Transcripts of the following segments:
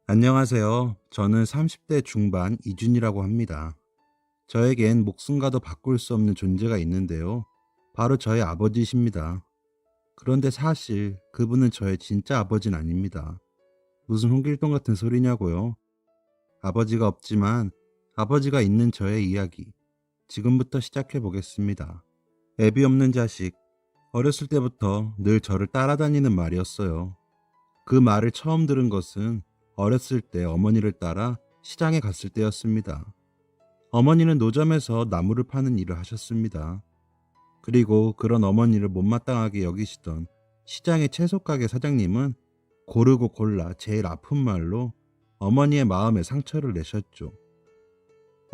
안녕하세요. 저는 30대 중반 이준이라고 합니다. 저에겐 목숨과도 바꿀 수 없는 존재가 있는데요. 바로 저의 아버지이십니다. 그런데 사실 그분은 저의 진짜 아버지는 아닙니다. 무슨 홍길동 같은 소리냐고요? 아버지가 없지만 아버지가 있는 저의 이야기. 지금부터 시작해 보겠습니다. 애비 없는 자식. 어렸을 때부터 늘 저를 따라다니는 말이었어요. 그 말을 처음 들은 것은 어렸을 때 어머니를 따라 시장에 갔을 때였습니다. 어머니는 노점에서 나무를 파는 일을 하셨습니다. 그리고 그런 어머니를 못마땅하게 여기시던 시장의 채소가게 사장님은 고르고 골라 제일 아픈 말로 어머니의 마음에 상처를 내셨죠.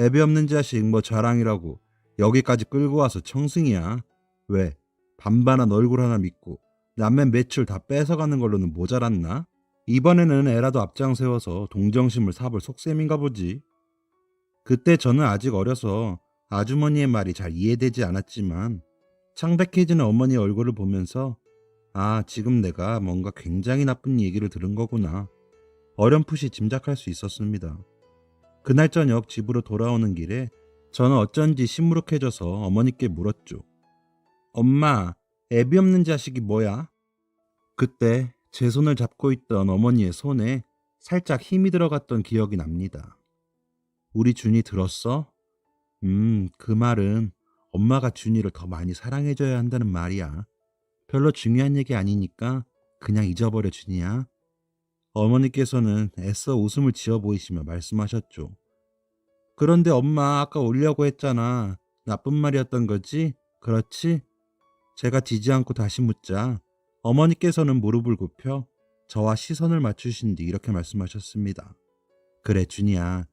애비 없는 자식 뭐 자랑이라고 여기까지 끌고 와서 청승이야. 왜? 반반한 얼굴 하나 믿고 남의 매출 다 뺏어가는 걸로는 모자랐나? 이번에는 애라도 앞장 세워서 동정심을 사볼 속셈인가 보지. 그때 저는 아직 어려서 아주머니의 말이 잘 이해되지 않았지만 창백해지는 어머니의 얼굴을 보면서 아, 지금 내가 뭔가 굉장히 나쁜 얘기를 들은 거구나. 어렴풋이 짐작할 수 있었습니다. 그날 저녁 집으로 돌아오는 길에 저는 어쩐지 시무룩해져서 어머니께 물었죠. 엄마, 애비 없는 자식이 뭐야? 그때 제 손을 잡고 있던 어머니의 손에 살짝 힘이 들어갔던 기억이 납니다. 우리 준이 들었어? 그 말은 엄마가 준이를 더 많이 사랑해줘야 한다는 말이야. 별로 중요한 얘기 아니니까 그냥 잊어버려 준이야. 어머니께서는 애써 웃음을 지어 보이시며 말씀하셨죠. 그런데 엄마 아까 울려고 했잖아. 나쁜 말이었던 거지? 그렇지? 제가 지지 않고 다시 묻자 어머니께서는 무릎을 굽혀 저와 시선을 맞추신 뒤 이렇게 말씀하셨습니다. 그래 준이야.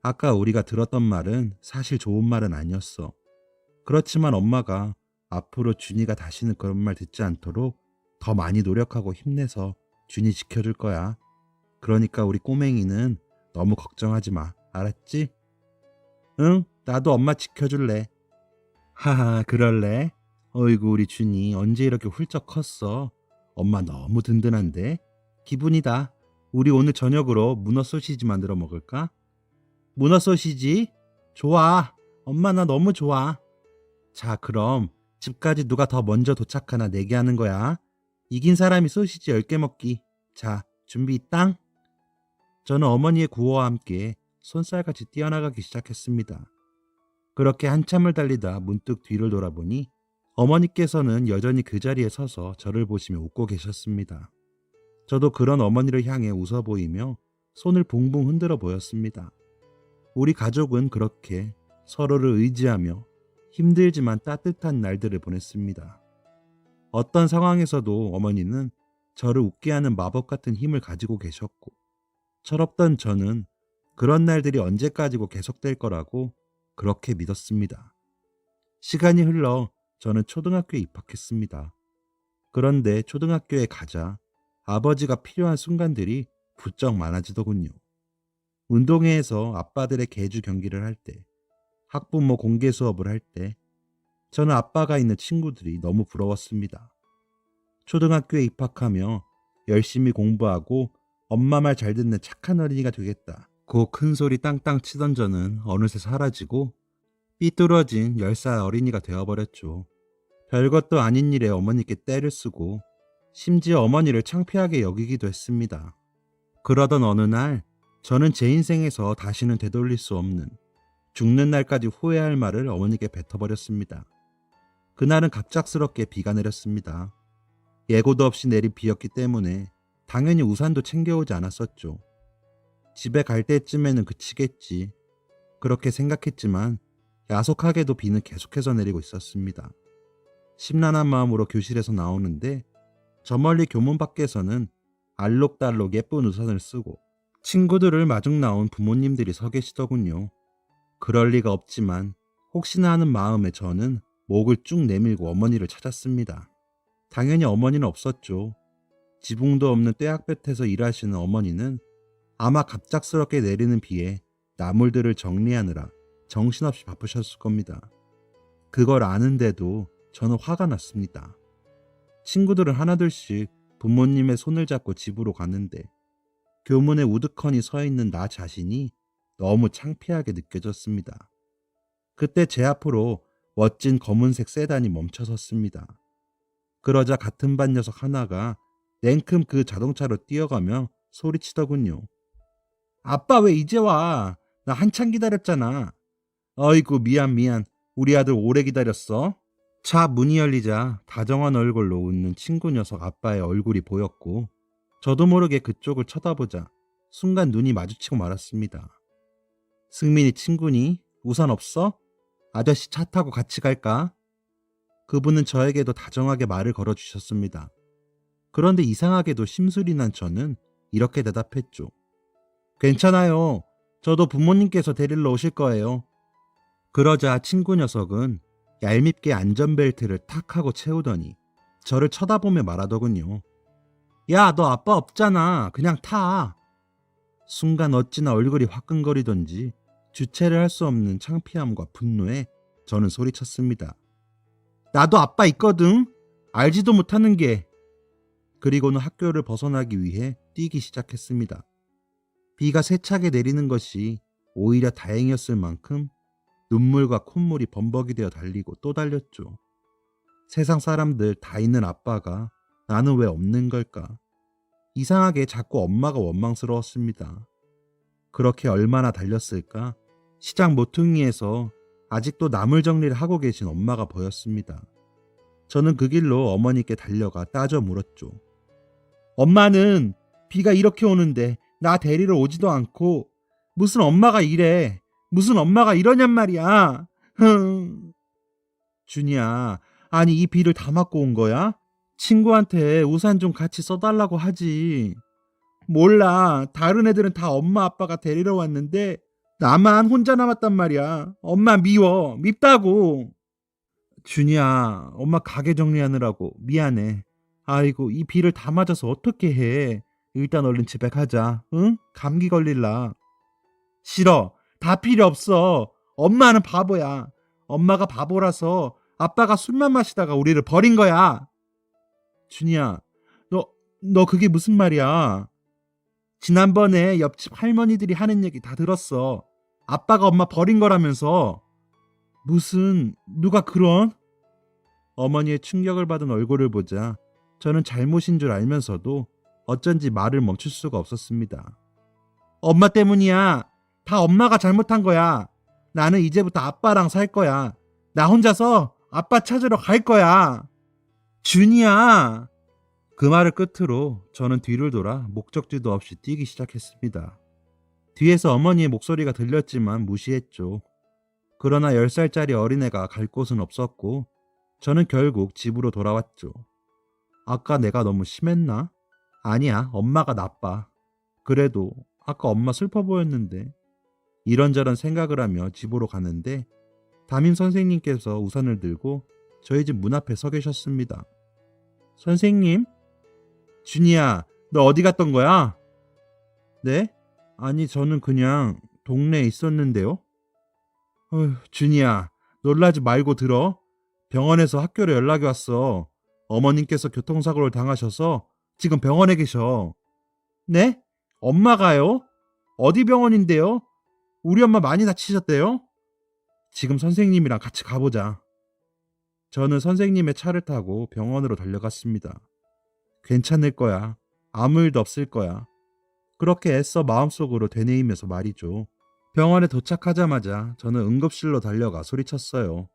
아까 우리가 들었던 말은 사실 좋은 말은 아니었어. 그렇지만 엄마가 앞으로 준이가 다시는 그런 말 듣지 않도록 더 많이 노력하고 힘내서 준이 지켜줄 거야. 그러니까 우리 꼬맹이는 너무 걱정하지 마. 알았지? 응, 나도 엄마 지켜줄래. 하하, 그럴래? 어이구, 우리 준이 언제 이렇게 훌쩍 컸어? 엄마 너무 든든한데? 기분이다. 우리 오늘 저녁으로 문어 소시지 만들어 먹을까? 문어 소시지? 좋아. 엄마 나 너무 좋아. 자, 그럼 집까지 누가 더 먼저 도착하나 내기하는 거야. 이긴 사람이 소시지 10개 먹기. 자, 준비 땅. 저는 어머니의 구호와 함께 손살같이 뛰어나가기 시작했습니다. 그렇게 한참을 달리다 문득 뒤를 돌아보니 어머니께서는 여전히 그 자리에 서서 저를 보시며 웃고 계셨습니다. 저도 그런 어머니를 향해 웃어 보이며 손을 붕붕 흔들어 보였습니다. 우리 가족은 그렇게 서로를 의지하며 힘들지만 따뜻한 날들을 보냈습니다. 어떤 상황에서도 어머니는 저를 웃게 하는 마법 같은 힘을 가지고 계셨고, 철없던 저는 그런 날들이 언제까지고 계속될 거라고 그렇게 믿었습니다. 시간이 흘러 저는 초등학교에 입학했습니다. 그런데 초등학교에 가자 아버지가 필요한 순간들이 부쩍 많아지더군요. 운동회에서 아빠들의 계주 경기를 할 때, 학부모 공개 수업을 할 때, 저는 아빠가 있는 친구들이 너무 부러웠습니다. 초등학교에 입학하며 열심히 공부하고 엄마 말 잘 듣는 착한 어린이가 되겠다. 그 큰 소리 땅땅 치던 저는 어느새 사라지고 삐뚤어진 10살 어린이가 되어버렸죠. 별것도 아닌 일에 어머니께 떼를 쓰고 심지어 어머니를 창피하게 여기기도 했습니다. 그러던 어느 날 저는 제 인생에서 다시는 되돌릴 수 없는 죽는 날까지 후회할 말을 어머니께 뱉어버렸습니다. 그날은 갑작스럽게 비가 내렸습니다. 예고도 없이 내린 비였기 때문에 당연히 우산도 챙겨오지 않았었죠. 집에 갈 때쯤에는 그치겠지. 그렇게 생각했지만 야속하게도 비는 계속해서 내리고 있었습니다. 심란한 마음으로 교실에서 나오는데 저 멀리 교문 밖에서는 알록달록 예쁜 우산을 쓰고 친구들을 마중 나온 부모님들이 서 계시더군요. 그럴 리가 없지만 혹시나 하는 마음에 저는 목을 쭉 내밀고 어머니를 찾았습니다. 당연히 어머니는 없었죠. 지붕도 없는 떼약볕에서 일하시는 어머니는 아마 갑작스럽게 내리는 비에 나물들을 정리하느라 정신없이 바쁘셨을 겁니다. 그걸 아는데도 저는 화가 났습니다. 친구들은 하나둘씩 부모님의 손을 잡고 집으로 갔는데 교문에 우두커니 서 있는 나 자신이 너무 창피하게 느껴졌습니다. 그때 제 앞으로 멋진 검은색 세단이 멈춰섰습니다. 그러자 같은 반 녀석 하나가 냉큼 그 자동차로 뛰어가며 소리치더군요. 아빠 왜 이제 와? 나 한참 기다렸잖아. 어이구 미안. 우리 아들 오래 기다렸어. 차 문이 열리자 다정한 얼굴로 웃는 친구 녀석 아빠의 얼굴이 보였고 저도 모르게 그쪽을 쳐다보자 순간 눈이 마주치고 말았습니다. 승민이 친구니? 우산 없어? 아저씨 차 타고 같이 갈까? 그분은 저에게도 다정하게 말을 걸어주셨습니다. 그런데 이상하게도 심술이 난 저는 이렇게 대답했죠. 괜찮아요. 저도 부모님께서 데리러 오실 거예요. 그러자 친구 녀석은 얄밉게 안전벨트를 탁 하고 채우더니 저를 쳐다보며 말하더군요. 야, 너 아빠 없잖아. 그냥 타. 순간 어찌나 얼굴이 화끈거리던지 주체를 할 수 없는 창피함과 분노에 저는 소리쳤습니다. 나도 아빠 있거든. 알지도 못하는 게. 그리고는 학교를 벗어나기 위해 뛰기 시작했습니다. 비가 세차게 내리는 것이 오히려 다행이었을 만큼 눈물과 콧물이 범벅이 되어 달리고 또 달렸죠. 세상 사람들 다 있는 아빠가 나는 왜 없는 걸까? 이상하게 자꾸 엄마가 원망스러웠습니다. 그렇게 얼마나 달렸을까? 시장 모퉁이에서 아직도 나물 정리를 하고 계신 엄마가 보였습니다. 저는 그 길로 어머니께 달려가 따져 물었죠. 엄마는 비가 이렇게 오는데 나 데리러 오지도 않고 무슨 엄마가 이래. 무슨 엄마가 이러냔 말이야. 준이야, 아니 이 비를 다 맞고 온 거야? 친구한테 우산 좀 같이 써달라고 하지. 몰라. 다른 애들은 다 엄마 아빠가 데리러 왔는데 나만 혼자 남았단 말이야. 엄마 미워. 밉다고. 준이야, 엄마 가게 정리하느라고 미안해. 아이고 이 비를 다 맞아서 어떻게 해. 일단 얼른 집에 가자. 응? 감기 걸릴라. 싫어. 다 필요 없어. 엄마는 바보야. 엄마가 바보라서 아빠가 술만 마시다가 우리를 버린 거야. 준이야, 너 그게 무슨 말이야? 지난번에 옆집 할머니들이 하는 얘기 다 들었어. 아빠가 엄마 버린 거라면서. 무슨, 누가 그런? 어머니의 충격을 받은 얼굴을 보자 저는 잘못인 줄 알면서도 어쩐지 말을 멈출 수가 없었습니다. 엄마 때문이야. 다 엄마가 잘못한 거야. 나는 이제부터 아빠랑 살 거야. 나 혼자서 아빠 찾으러 갈 거야. 준이야. 그 말을 끝으로 저는 뒤를 돌아 목적지도 없이 뛰기 시작했습니다. 뒤에서 어머니의 목소리가 들렸지만 무시했죠. 그러나 10살짜리 어린애가 갈 곳은 없었고 저는 결국 집으로 돌아왔죠. 아까 내가 너무 심했나? 아니야, 엄마가 나빠. 그래도 아까 엄마 슬퍼 보였는데. 이런저런 생각을 하며 집으로 가는데 담임 선생님께서 우산을 들고 저희 집 문 앞에 서 계셨습니다. 선생님? 준이야, 너 어디 갔던 거야? 네? 아니, 저는 그냥 동네에 있었는데요. 준이야, 놀라지 말고 들어. 병원에서 학교로 연락이 왔어. 어머님께서 교통사고를 당하셔서 지금 병원에 계셔. 네? 엄마가요? 어디 병원인데요? 우리 엄마 많이 다치셨대요? 지금 선생님이랑 같이 가보자. 저는 선생님의 차를 타고 병원으로 달려갔습니다. 괜찮을 거야. 아무 일도 없을 거야. 그렇게 애써 마음속으로 되뇌이면서 말이죠. 병원에 도착하자마자 저는 응급실로 달려가 소리쳤어요.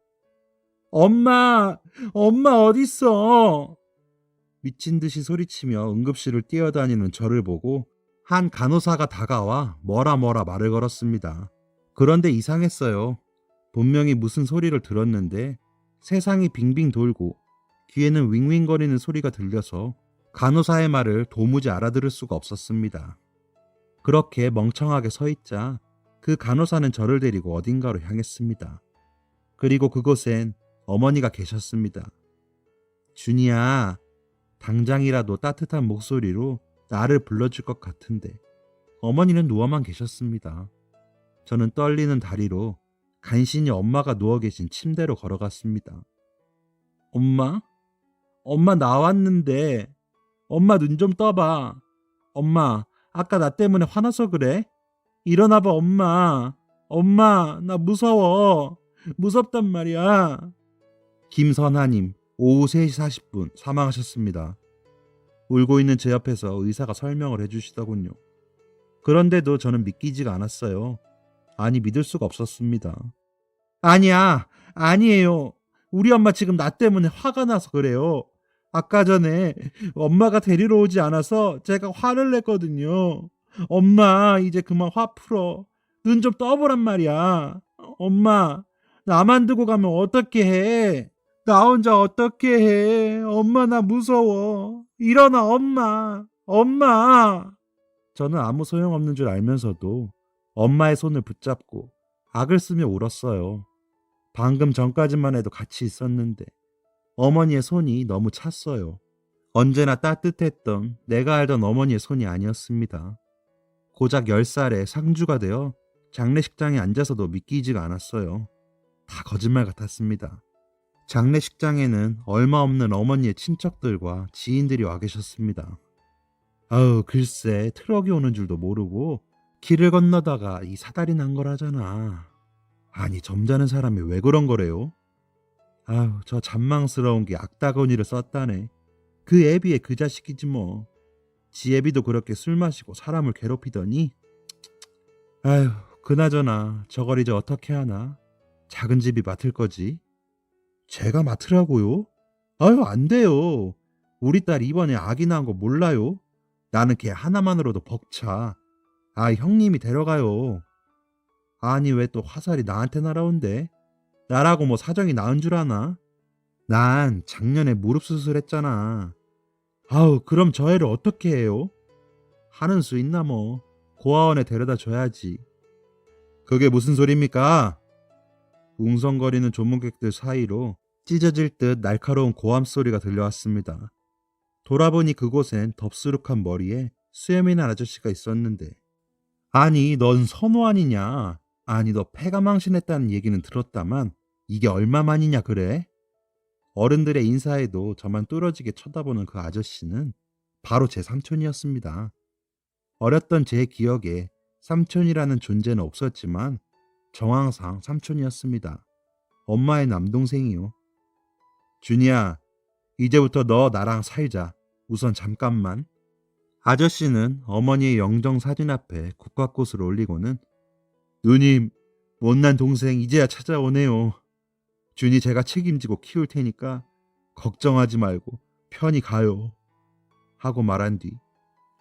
엄마! 엄마 어딨어? 미친 듯이 소리치며 응급실을 뛰어다니는 저를 보고 한 간호사가 다가와 뭐라 말을 걸었습니다. 그런데 이상했어요. 분명히 무슨 소리를 들었는데 세상이 빙빙 돌고 귀에는 윙윙거리는 소리가 들려서 간호사의 말을 도무지 알아들을 수가 없었습니다. 그렇게 멍청하게 서 있자 그 간호사는 저를 데리고 어딘가로 향했습니다. 그리고 그곳엔 어머니가 계셨습니다. 준이야, 당장이라도 따뜻한 목소리로 나를 불러줄 것 같은데 어머니는 누워만 계셨습니다. 저는 떨리는 다리로 간신히 엄마가 누워 계신 침대로 걸어갔습니다. 엄마? 엄마 나왔는데 엄마 눈 좀 떠봐. 엄마, 아까 나 때문에 화나서 그래? 일어나봐, 엄마. 엄마, 나 무서워. 무섭단 말이야. 김선하님, 오후 3시 40분 사망하셨습니다. 울고 있는 제 옆에서 의사가 설명을 해주시더군요. 그런데도 저는 믿기지가 않았어요. 아니, 믿을 수가 없었습니다. 아니야, 아니에요. 우리 엄마 지금 나 때문에 화가 나서 그래요. 아까 전에 엄마가 데리러 오지 않아서 제가 화를 냈거든요. 엄마, 이제 그만 화 풀어. 눈 좀 떠보란 말이야. 엄마, 나만 두고 가면 어떻게 해? 나 혼자 어떻게 해? 엄마, 나 무서워. 일어나, 엄마. 엄마. 저는 아무 소용없는 줄 알면서도 엄마의 손을 붙잡고 악을 쓰며 울었어요. 방금 전까지만 해도 같이 있었는데 어머니의 손이 너무 찼어요. 언제나 따뜻했던 내가 알던 어머니의 손이 아니었습니다. 고작 10살에 상주가 되어 장례식장에 앉아서도 믿기지가 않았어요. 다 거짓말 같았습니다. 장례식장에는 얼마 없는 어머니의 친척들과 지인들이 와 계셨습니다. 아우, 글쎄, 트럭이 오는 줄도 모르고 길을 건너다가 이 사달이 난 거라잖아. 아니, 점잖은 사람이 왜 그런 거래요? 아우, 저 잔망스러운 게 악다거니를 썼다네. 그 애비에 그 자식이지 뭐. 지 애비도 그렇게 술 마시고 사람을 괴롭히더니. 아휴, 그나저나 저걸 이제 어떻게 하나? 작은 집이 맡을 거지? 제가 맡으라고요? 아유, 안 돼요. 우리 딸 이번에 아기 낳은 거 몰라요? 나는 걔 하나만으로도 벅차. 아, 형님이 데려가요. 아니, 왜 또 화살이 나한테 날아온대? 나라고 뭐 사정이 나은 줄 아나? 난 작년에 무릎 수술했잖아. 아우, 그럼 저 애를 어떻게 해요? 하는 수 있나 뭐. 고아원에 데려다 줘야지. 그게 무슨 소리입니까? 웅성거리는 조문객들 사이로 찢어질 듯 날카로운 고함 소리가 들려왔습니다. 돌아보니 그곳엔 덥수룩한 머리에 수염이 난 아저씨가 있었는데, 아니, 넌 선호 아니냐? 아니, 너 폐가 망신했다는 얘기는 들었다만 이게 얼마만이냐 그래? 어른들의 인사에도 저만 뚫어지게 쳐다보는 그 아저씨는 바로 제 삼촌이었습니다. 어렸던 제 기억에 삼촌이라는 존재는 없었지만 정황상 삼촌이었습니다. 엄마의 남동생이요. 준이야, 이제부터 너 나랑 살자. 우선 잠깐만. 아저씨는 어머니의 영정 사진 앞에 국화꽃을 올리고는, 누님, 못난 동생 이제야 찾아오네요. 준이 제가 책임지고 키울 테니까 걱정하지 말고 편히 가요. 하고 말한 뒤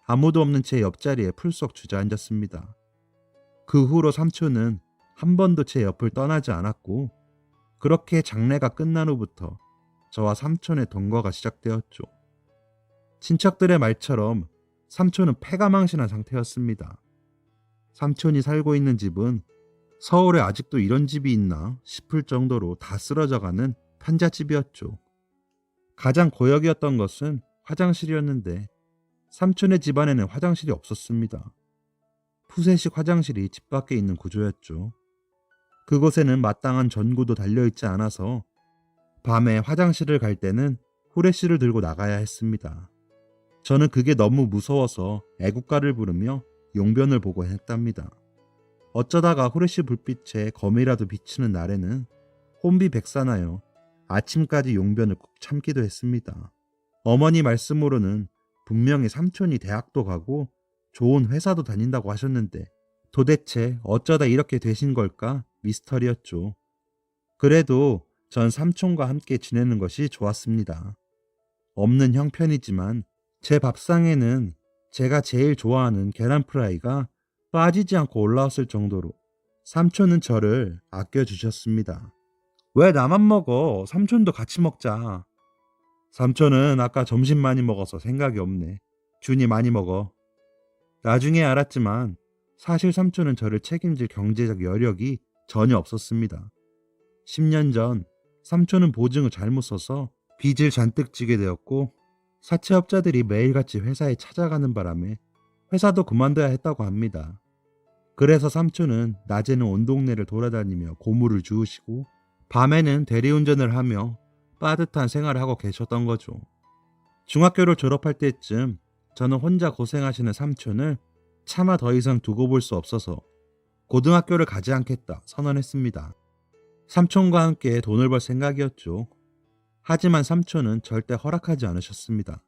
아무도 없는 제 옆자리에 풀썩 주저앉았습니다. 그 후로 삼촌은 한 번도 제 옆을 떠나지 않았고, 그렇게 장례가 끝난 후부터 저와 삼촌의 동거가 시작되었죠. 친척들의 말처럼 삼촌은 폐가 망신한 상태였습니다. 삼촌이 살고 있는 집은 서울에 아직도 이런 집이 있나 싶을 정도로 다 쓰러져가는 판잣집이었죠. 가장 고역이었던 것은 화장실이었는데 삼촌의 집안에는 화장실이 없었습니다. 푸세식 화장실이 집 밖에 있는 구조였죠. 그곳에는 마땅한 전구도 달려있지 않아서 밤에 화장실을 갈 때는 후레쉬를 들고 나가야 했습니다. 저는 그게 너무 무서워서 애국가를 부르며 용변을 보고 했답니다. 어쩌다가 후레쉬 불빛에 거미라도 비치는 날에는 혼비백산하여 아침까지 용변을 꾹 참기도 했습니다. 어머니 말씀으로는 분명히 삼촌이 대학도 가고 좋은 회사도 다닌다고 하셨는데 도대체 어쩌다 이렇게 되신 걸까 미스터리였죠. 그래도 전 삼촌과 함께 지내는 것이 좋았습니다. 없는 형편이지만 제 밥상에는 제가 제일 좋아하는 계란 프라이가 빠지지 않고 올라왔을 정도로 삼촌은 저를 아껴주셨습니다. 왜 나만 먹어? 삼촌도 같이 먹자. 삼촌은 아까 점심 많이 먹어서 생각이 없네. 준이 많이 먹어. 나중에 알았지만 사실 삼촌은 저를 책임질 경제적 여력이 전혀 없었습니다. 10년 전 삼촌은 보증을 잘못 써서 빚을 잔뜩 지게 되었고, 사채업자들이 매일같이 회사에 찾아가는 바람에 회사도 그만둬야 했다고 합니다. 그래서 삼촌은 낮에는 온 동네를 돌아다니며 고물을 주우시고 밤에는 대리운전을 하며 빠듯한 생활을 하고 계셨던 거죠. 중학교를 졸업할 때쯤 저는 혼자 고생하시는 삼촌을 차마 더 이상 두고 볼 수 없어서 고등학교를 가지 않겠다 선언했습니다. 삼촌과 함께 돈을 벌 생각이었죠. 하지만 삼촌은 절대 허락하지 않으셨습니다.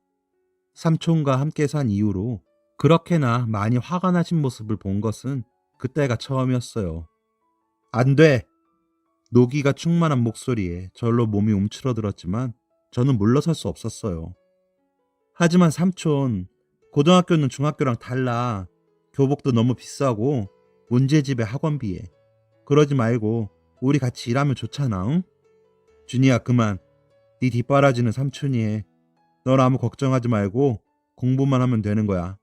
삼촌과 함께 산 이후로 그렇게나 많이 화가 나신 모습을 본 것은 그때가 처음이었어요. 안 돼! 노기가 충만한 목소리에 절로 몸이 움츠러들었지만 저는 물러설 수 없었어요. 하지만 삼촌, 고등학교는 중학교랑 달라. 교복도 너무 비싸고 문제집에 학원비에. 그러지 말고 우리 같이 일하면 좋잖아, 응? 준이야, 그만. 네 뒷바라지는 삼촌이 해. 넌 아무 걱정하지 말고 공부만 하면 되는 거야.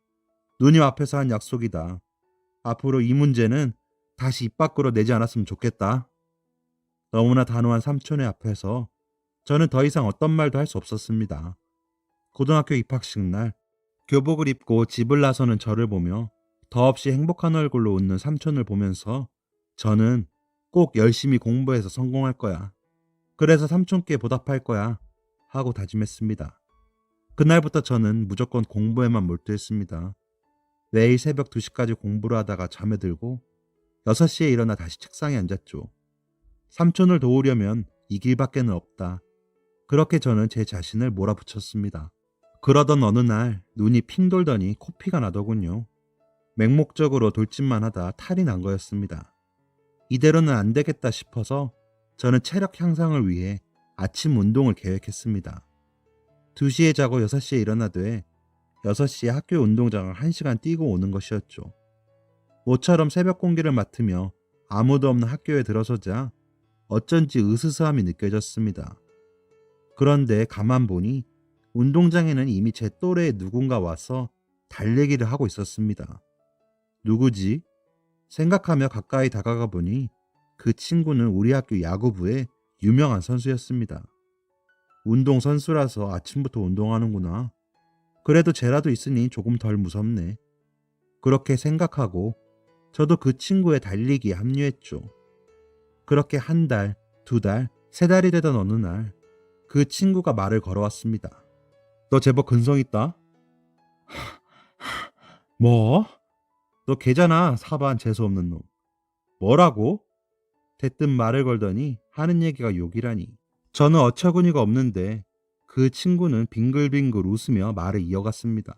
누님 앞에서 한 약속이다. 앞으로 이 문제는 다시 입 밖으로 내지 않았으면 좋겠다. 너무나 단호한 삼촌의 앞에서 저는 더 이상 어떤 말도 할 수 없었습니다. 고등학교 입학식 날 교복을 입고 집을 나서는 저를 보며 더없이 행복한 얼굴로 웃는 삼촌을 보면서 저는 꼭 열심히 공부해서 성공할 거야. 그래서 삼촌께 보답할 거야. 하고 다짐했습니다. 그날부터 저는 무조건 공부에만 몰두했습니다. 매일 새벽 2시까지 공부를 하다가 잠에 들고 6시에 일어나 다시 책상에 앉았죠. 삼촌을 도우려면 이 길밖에는 없다. 그렇게 저는 제 자신을 몰아붙였습니다. 그러던 어느 날 눈이 핑 돌더니 코피가 나더군요. 맹목적으로 돌진만 하다 탈이 난 거였습니다. 이대로는 안 되겠다 싶어서 저는 체력 향상을 위해 아침 운동을 계획했습니다. 2시에 자고 6시에 일어나되 6시에 학교 운동장을 1시간 뛰고 오는 것이었죠. 모처럼 새벽 공기를 맡으며 아무도 없는 학교에 들어서자 어쩐지 으스스함이 느껴졌습니다. 그런데 가만 보니 운동장에는 이미 제 또래의 누군가 와서 달리기를 하고 있었습니다. 누구지? 생각하며 가까이 다가가 보니 그 친구는 우리 학교 야구부의 유명한 선수였습니다. 운동선수라서 아침부터 운동하는구나. 그래도 쟤라도 있으니 조금 덜 무섭네. 그렇게 생각하고 저도 그 친구의 달리기에 합류했죠. 그렇게 1달, 2달, 3달이 되던 어느 날 그 친구가 말을 걸어왔습니다. 너 제법 근성 있다. 뭐? 너 걔잖아, 사반 재수없는 놈. 뭐라고? 대뜸 말을 걸더니 하는 얘기가 욕이라니. 저는 어처구니가 없는데 그 친구는 빙글빙글 웃으며 말을 이어갔습니다.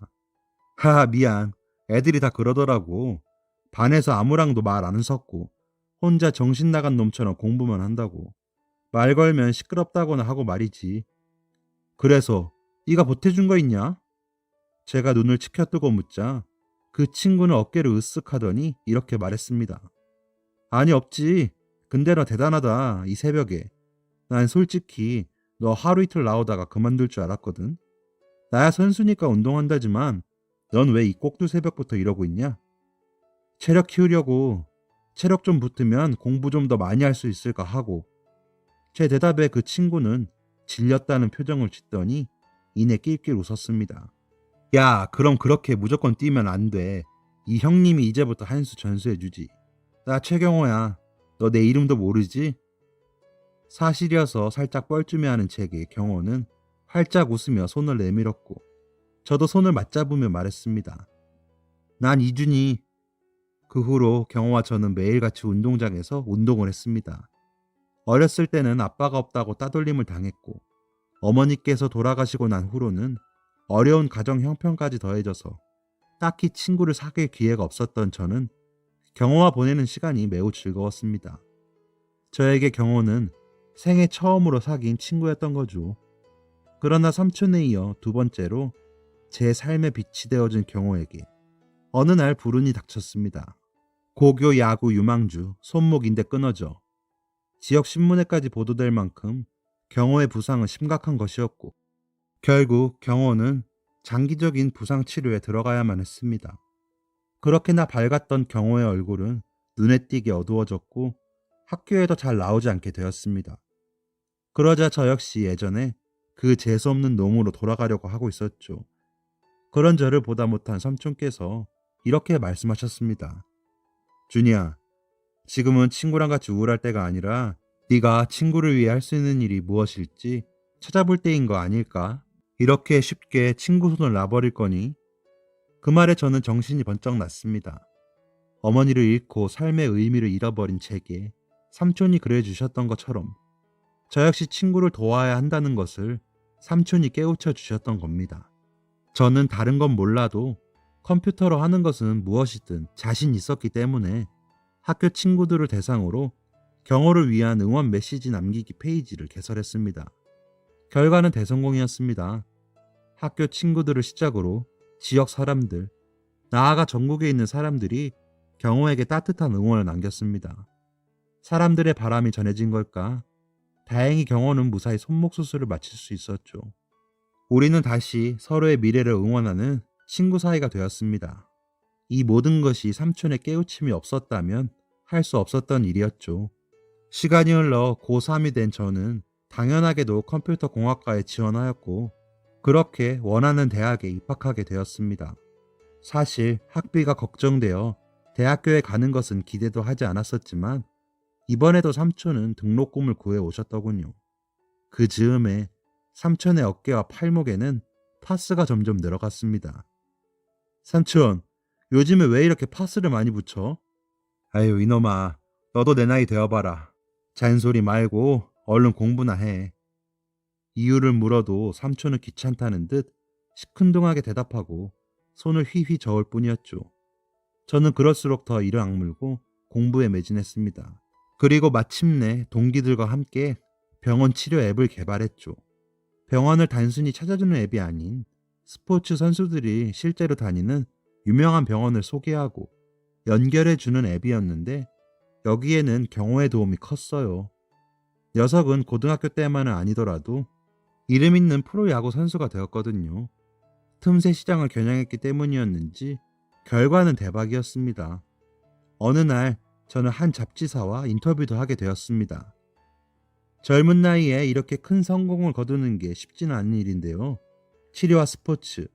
하하, 미안. 애들이 다 그러더라고. 반에서 아무랑도 말 안 섞고 혼자 정신 나간 놈처럼 공부만 한다고. 말 걸면 시끄럽다거나 하고 말이지. 그래서 네가 보태준 거 있냐? 제가 눈을 치켜뜨고 묻자 그 친구는 어깨를 으쓱 하더니 이렇게 말했습니다. 아니, 없지. 근데 너 대단하다. 이 새벽에. 난 솔직히 너 하루 이틀 나오다가 그만둘 줄 알았거든. 나야 선수니까 운동한다지만 넌 왜 이 꼭두 새벽부터 이러고 있냐? 체력 키우려고. 체력 좀 붙으면 공부 좀 더 많이 할 수 있을까 하고. 제 대답에 그 친구는 질렸다는 표정을 짓더니 이내 낄낄 웃었습니다. 야, 그럼 그렇게 무조건 뛰면 안 돼. 이 형님이 이제부터 한 수 전수해주지. 나 최경호야. 너 내 이름도 모르지? 사실이어서 살짝 뻘쭘해하는 제게 경호는 활짝 웃으며 손을 내밀었고 저도 손을 맞잡으며 말했습니다. 난 이준이. 그 후로 경호와 저는 매일같이 운동장에서 운동을 했습니다. 어렸을 때는 아빠가 없다고 따돌림을 당했고 어머니께서 돌아가시고 난 후로는 어려운 가정 형편까지 더해져서 딱히 친구를 사귈 기회가 없었던 저는 경호와 보내는 시간이 매우 즐거웠습니다. 저에게 경호는 생애 처음으로 사귄 친구였던 거죠. 그러나 삼촌에 이어 2번째로 제 삶의 빛이 되어준 경호에게 어느 날 불운이 닥쳤습니다. 고교 야구 유망주 손목인대 끊어져 지역 신문에까지 보도될 만큼 경호의 부상은 심각한 것이었고 결국 경호는 장기적인 부상 치료에 들어가야만 했습니다. 그렇게나 밝았던 경호의 얼굴은 눈에 띄게 어두워졌고 학교에도 잘 나오지 않게 되었습니다. 그러자 저 역시 예전에 그 재수없는 놈으로 돌아가려고 하고 있었죠. 그런 저를 보다 못한 삼촌께서 이렇게 말씀하셨습니다. 준이야, 지금은 친구랑 같이 우울할 때가 아니라 네가 친구를 위해 할 수 있는 일이 무엇일지 찾아볼 때인 거 아닐까? 이렇게 쉽게 친구 손을 놔버릴 거니? 그 말에 저는 정신이 번쩍 났습니다. 어머니를 잃고 삶의 의미를 잃어버린 제게 삼촌이 그래 주셨던 것처럼 저 역시 친구를 도와야 한다는 것을 삼촌이 깨우쳐 주셨던 겁니다. 저는 다른 건 몰라도 컴퓨터로 하는 것은 무엇이든 자신 있었기 때문에 학교 친구들을 대상으로 경호를 위한 응원 메시지 남기기 페이지를 개설했습니다. 결과는 대성공이었습니다. 학교 친구들을 시작으로 지역 사람들, 나아가 전국에 있는 사람들이 경호에게 따뜻한 응원을 남겼습니다. 사람들의 바람이 전해진 걸까? 다행히 경호는 무사히 손목 수술을 마칠 수 있었죠. 우리는 다시 서로의 미래를 응원하는 친구 사이가 되었습니다. 이 모든 것이 삼촌의 깨우침이 없었다면 할 수 없었던 일이었죠. 시간이 흘러 고3이 된 저는 당연하게도 컴퓨터 공학과에 지원하였고 그렇게 원하는 대학에 입학하게 되었습니다. 사실 학비가 걱정되어 대학교에 가는 것은 기대도 하지 않았었지만 이번에도 삼촌은 등록금을 구해 오셨더군요. 그 즈음에 삼촌의 어깨와 팔목에는 파스가 점점 늘어갔습니다. 삼촌, 요즘에 왜 이렇게 파스를 많이 붙여? 아유, 이놈아, 너도 내 나이 되어봐라. 잔소리 말고 얼른 공부나 해. 이유를 물어도 삼촌은 귀찮다는 듯 시큰둥하게 대답하고 손을 휘휘 저을 뿐이었죠. 저는 그럴수록 더 이를 악물고 공부에 매진했습니다. 그리고 마침내 동기들과 함께 병원 치료 앱을 개발했죠. 병원을 단순히 찾아주는 앱이 아닌 스포츠 선수들이 실제로 다니는 유명한 병원을 소개하고 연결해주는 앱이었는데 여기에는 경호의 도움이 컸어요. 녀석은 고등학교 때만은 아니더라도 이름 있는 프로야구 선수가 되었거든요. 틈새 시장을 겨냥했기 때문이었는지 결과는 대박이었습니다. 어느 날 저는 한 잡지사와 인터뷰도 하게 되었습니다. 젊은 나이에 이렇게 큰 성공을 거두는 게 쉽지는 않은 일인데요. 치료와 스포츠,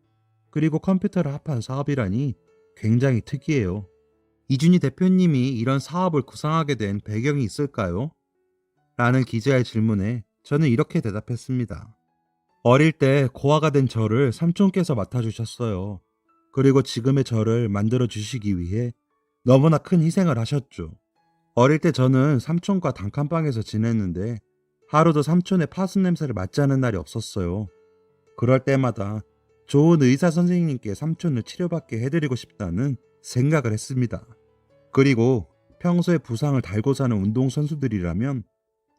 그리고 컴퓨터를 합한 사업이라니 굉장히 특이해요. 이준희 대표님이 이런 사업을 구상하게 된 배경이 있을까요? 라는 기자의 질문에 저는 이렇게 대답했습니다. 어릴 때 고아가 된 저를 삼촌께서 맡아주셨어요. 그리고 지금의 저를 만들어 주시기 위해 너무나 큰 희생을 하셨죠. 어릴 때 저는 삼촌과 단칸방에서 지냈는데 하루도 삼촌의 파스 냄새를 맡지 않은 날이 없었어요. 그럴 때마다 좋은 의사 선생님께 삼촌을 치료받게 해드리고 싶다는 생각을 했습니다. 그리고 평소에 부상을 달고 사는 운동선수들이라면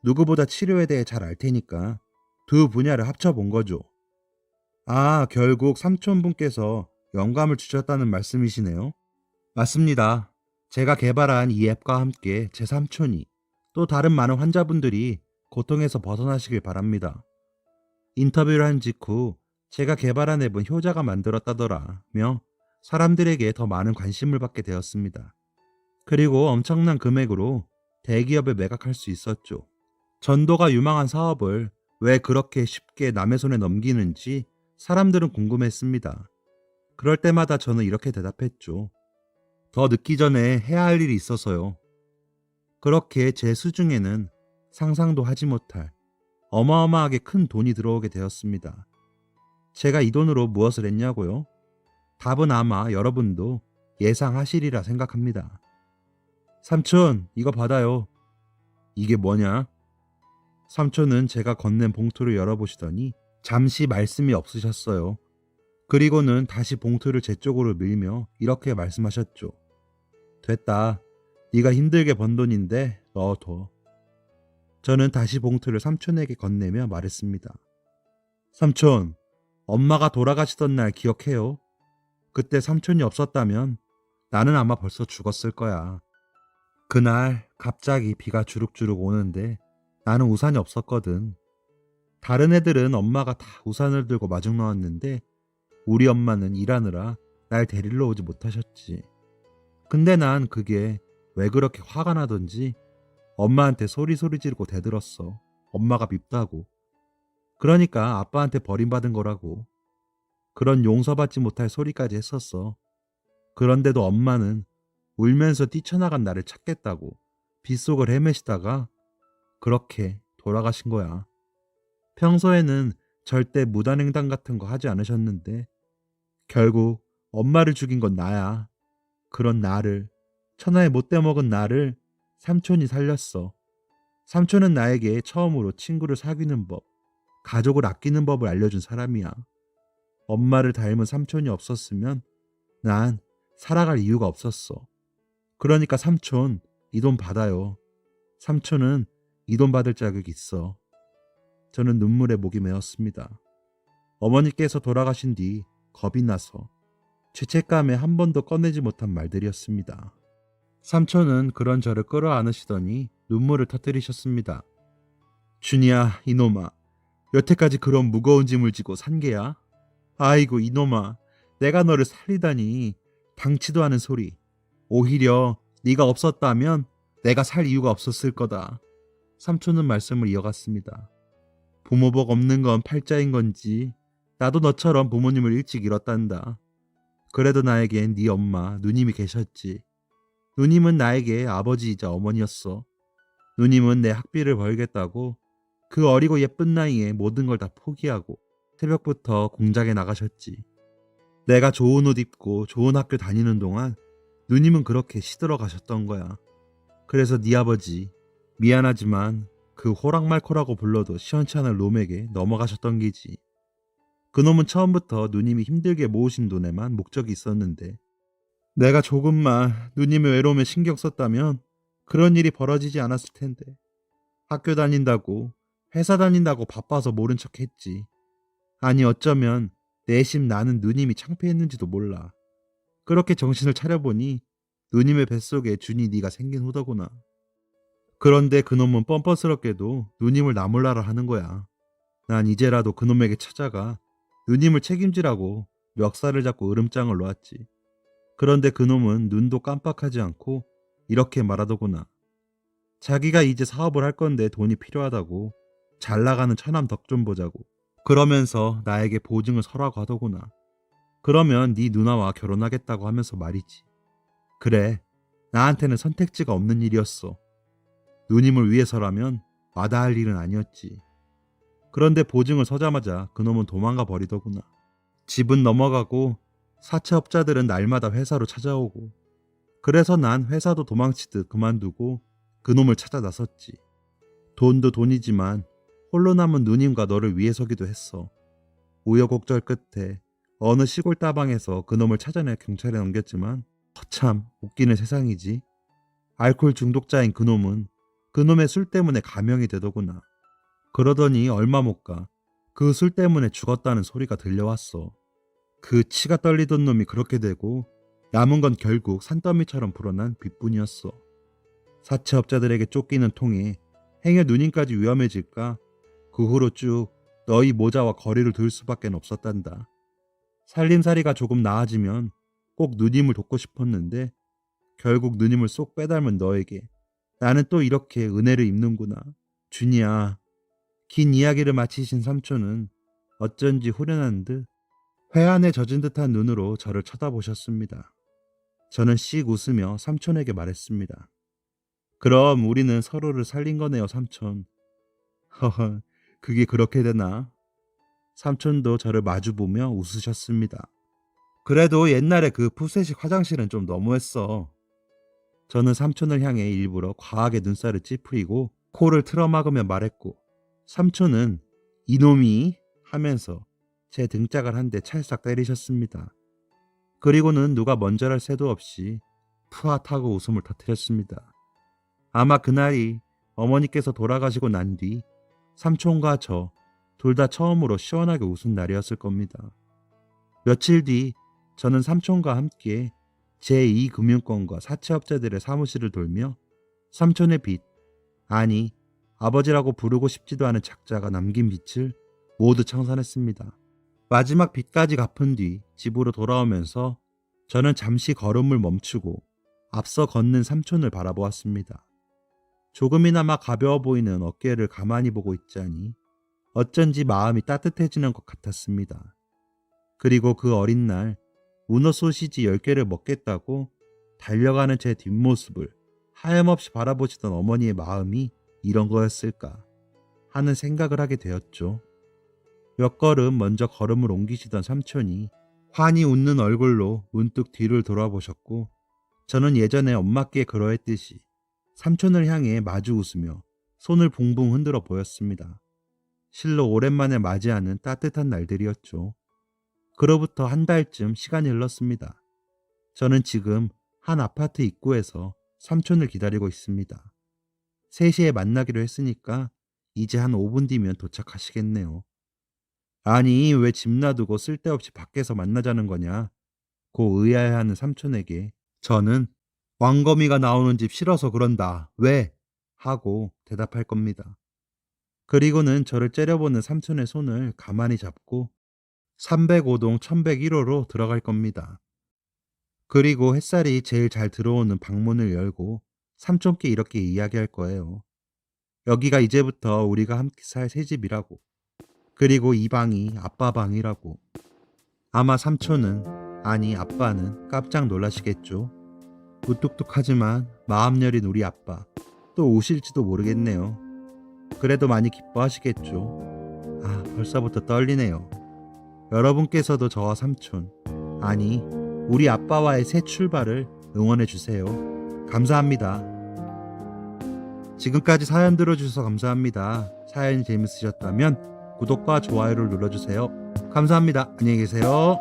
누구보다 치료에 대해 잘 알 테니까 두 분야를 합쳐본 거죠. 아, 결국 삼촌분께서 영감을 주셨다는 말씀이시네요. 맞습니다. 제가 개발한 이 앱과 함께 제 삼촌이 또 다른 많은 환자분들이 고통에서 벗어나시길 바랍니다. 인터뷰를 한 직후 제가 개발한 앱은 효자가 만들었다더라며 사람들에게 더 많은 관심을 받게 되었습니다. 그리고 엄청난 금액으로 대기업에 매각할 수 있었죠. 전도가 유망한 사업을 왜 그렇게 쉽게 남의 손에 넘기는지 사람들은 궁금했습니다. 그럴 때마다 저는 이렇게 대답했죠. 더 늦기 전에 해야 할 일이 있어서요. 그렇게 제 수중에는 상상도 하지 못할 어마어마하게 큰 돈이 들어오게 되었습니다. 제가 이 돈으로 무엇을 했냐고요? 답은 아마 여러분도 예상하시리라 생각합니다. 삼촌, 이거 받아요. 이게 뭐냐? 삼촌은 제가 건넨 봉투를 열어보시더니 잠시 말씀이 없으셨어요. 그리고는 다시 봉투를 제 쪽으로 밀며 이렇게 말씀하셨죠. 됐다. 네가 힘들게 번 돈인데 넣어둬. 저는 다시 봉투를 삼촌에게 건네며 말했습니다. 삼촌, 엄마가 돌아가시던 날 기억해요? 그때 삼촌이 없었다면 나는 아마 벌써 죽었을 거야. 그날 갑자기 비가 주룩주룩 오는데 나는 우산이 없었거든. 다른 애들은 엄마가 다 우산을 들고 마중 나왔는데 우리 엄마는 일하느라 날 데리러 오지 못하셨지. 근데 난 그게 왜 그렇게 화가 나던지 엄마한테 소리 지르고 대들었어. 엄마가 밉다고. 그러니까 아빠한테 버림받은 거라고. 그런 용서받지 못할 소리까지 했었어. 그런데도 엄마는 울면서 뛰쳐나간 나를 찾겠다고 빗속을 헤매시다가 그렇게 돌아가신 거야. 평소에는 절대 무단횡단 같은 거 하지 않으셨는데 결국 엄마를 죽인 건 나야. 그런 나를, 천하에 못돼 먹은 나를 삼촌이 살렸어. 삼촌은 나에게 처음으로 친구를 사귀는 법, 가족을 아끼는 법을 알려준 사람이야. 엄마를 닮은 삼촌이 없었으면 난 살아갈 이유가 없었어. 그러니까 삼촌, 이 돈 받아요. 삼촌은 이 돈 받을 자격이 있어. 저는 눈물에 목이 메었습니다. 어머니께서 돌아가신 뒤 겁이 나서 죄책감에 한 번도 꺼내지 못한 말들이었습니다. 삼촌은 그런 저를 끌어안으시더니 눈물을 터뜨리셨습니다. 준이야, 이놈아. 여태까지 그런 무거운 짐을 지고 산 게야? 아이고, 이놈아. 내가 너를 살리다니. 당치도 않은 소리. 오히려 네가 없었다면 내가 살 이유가 없었을 거다. 삼촌은 말씀을 이어갔습니다. 부모복 없는 건 팔자인 건지 나도 너처럼 부모님을 일찍 잃었단다. 그래도 나에겐 네 엄마, 누님이 계셨지. 누님은 나에게 아버지이자 어머니였어. 누님은 내 학비를 벌겠다고 그 어리고 예쁜 나이에 모든 걸 다 포기하고 새벽부터 공장에 나가셨지. 내가 좋은 옷 입고 좋은 학교 다니는 동안 누님은 그렇게 시들어 가셨던 거야. 그래서 네 아버지, 미안하지만 그 호락말코라고 불러도 시원찮을 놈에게 넘어가셨던 기지. 그놈은 처음부터 누님이 힘들게 모으신 돈에만 목적이 있었는데 내가 조금만 누님의 외로움에 신경 썼다면 그런 일이 벌어지지 않았을 텐데. 학교 다닌다고, 회사 다닌다고 바빠서 모른 척 했지. 아니 어쩌면 내심 나는 누님이 창피했는지도 몰라. 그렇게 정신을 차려보니 누님의 뱃속에 준이 네가 생긴 후더구나. 그런데 그놈은 뻔뻔스럽게도 누님을 나몰라라 하는 거야. 난 이제라도 그놈에게 찾아가 누님을 책임지라고 멱살을 잡고 으름장을 놓았지. 그런데 그놈은 눈도 깜빡하지 않고 이렇게 말하더구나. 자기가 이제 사업을 할 건데 돈이 필요하다고, 잘 나가는 처남 덕 좀 보자고. 그러면서 나에게 보증을 서라고 하더구나. 그러면 네 누나와 결혼하겠다고 하면서 말이지. 그래, 나한테는 선택지가 없는 일이었어. 누님을 위해서라면 마다할 일은 아니었지. 그런데 보증을 서자마자 그놈은 도망가 버리더구나. 집은 넘어가고 사채업자들은 날마다 회사로 찾아오고, 그래서 난 회사도 도망치듯 그만두고 그놈을 찾아 나섰지. 돈도 돈이지만 홀로 남은 누님과 너를 위해서기도 했어. 우여곡절 끝에 어느 시골 다방에서 그놈을 찾아내 경찰에 넘겼지만 참 웃기는 세상이지. 알코올 중독자인 그놈은 그놈의 술 때문에 감형이 되더구나. 그러더니 얼마 못 가 그 술 때문에 죽었다는 소리가 들려왔어. 그 치가 떨리던 놈이 그렇게 되고 남은 건 결국 산더미처럼 불어난 빚뿐이었어. 사채업자들에게 쫓기는 통에 행여 누님까지 위험해질까 그 후로 쭉 너희 모자와 거리를 둘 수밖에 없었단다. 살림살이가 조금 나아지면 꼭 누님을 돕고 싶었는데 결국 누님을 쏙 빼닮은 너에게 나는 또 이렇게 은혜를 입는구나. 준이야. 긴 이야기를 마치신 삼촌은 어쩐지 후련한 듯 회한에 젖은 듯한 눈으로 저를 쳐다보셨습니다. 저는 씩 웃으며 삼촌에게 말했습니다. 그럼 우리는 서로를 살린 거네요, 삼촌. 허허, 그게 그렇게 되나? 삼촌도 저를 마주보며 웃으셨습니다. 그래도 옛날에 그 푸세식 화장실은 좀 너무했어. 저는 삼촌을 향해 일부러 과하게 눈살을 찌푸리고 코를 틀어막으며 말했고, 삼촌은 이놈이 하면서 제 등짝을 한 대 찰싹 때리셨습니다. 그리고는 누가 먼저랄 새도 없이 푸앗하고 웃음을 터뜨렸습니다. 아마 그날이 어머니께서 돌아가시고 난 뒤 삼촌과 저 둘 다 처음으로 시원하게 웃은 날이었을 겁니다. 며칠 뒤 저는 삼촌과 함께 제2금융권과 사채업자들의 사무실을 돌며 삼촌의 빚, 아니 아버지라고 부르고 싶지도 않은 작자가 남긴 빚을 모두 청산했습니다. 마지막 빚까지 갚은 뒤 집으로 돌아오면서 저는 잠시 걸음을 멈추고 앞서 걷는 삼촌을 바라보았습니다. 조금이나마 가벼워 보이는 어깨를 가만히 보고 있자니 어쩐지 마음이 따뜻해지는 것 같았습니다. 그리고 그 어린 날 문어 소시지 10개를 먹겠다고 달려가는 제 뒷모습을 하염없이 바라보시던 어머니의 마음이 이런 거였을까 하는 생각을 하게 되었죠. 몇 걸음 먼저 걸음을 옮기시던 삼촌이 환히 웃는 얼굴로 문득 뒤를 돌아보셨고 저는 예전에 엄마께 그러했듯이 삼촌을 향해 마주 웃으며 손을 붕붕 흔들어 보였습니다. 실로 오랜만에 맞이하는 따뜻한 날들이었죠. 그로부터 한 달쯤 시간이 흘렀습니다. 저는 지금 한 아파트 입구에서 삼촌을 기다리고 있습니다. 3시에 만나기로 했으니까 이제 한 5분 뒤면 도착하시겠네요. 아니, 왜 집 놔두고 쓸데없이 밖에서 만나자는 거냐? 고 의아해하는 삼촌에게 저는 왕거미가 나오는 집 싫어서 그런다. 왜? 하고 대답할 겁니다. 그리고는 저를 째려보는 삼촌의 손을 가만히 잡고 305동 1101호로 들어갈 겁니다. 그리고 햇살이 제일 잘 들어오는 방문을 열고 삼촌께 이렇게 이야기할 거예요. 여기가 이제부터 우리가 함께 살 새 집이라고. 그리고 이 방이 아빠 방이라고. 아마 삼촌은, 아니 아빠는 깜짝 놀라시겠죠. 무뚝뚝하지만 마음 여린 우리 아빠. 또 오실지도 모르겠네요. 그래도 많이 기뻐하시겠죠. 아, 벌써부터 떨리네요. 여러분께서도 저와 삼촌, 아니 우리 아빠와의 새 출발을 응원해 주세요. 감사합니다. 지금까지 사연 들어주셔서 감사합니다. 사연이 재밌으셨다면 구독과 좋아요를 눌러주세요. 감사합니다. 안녕히 계세요.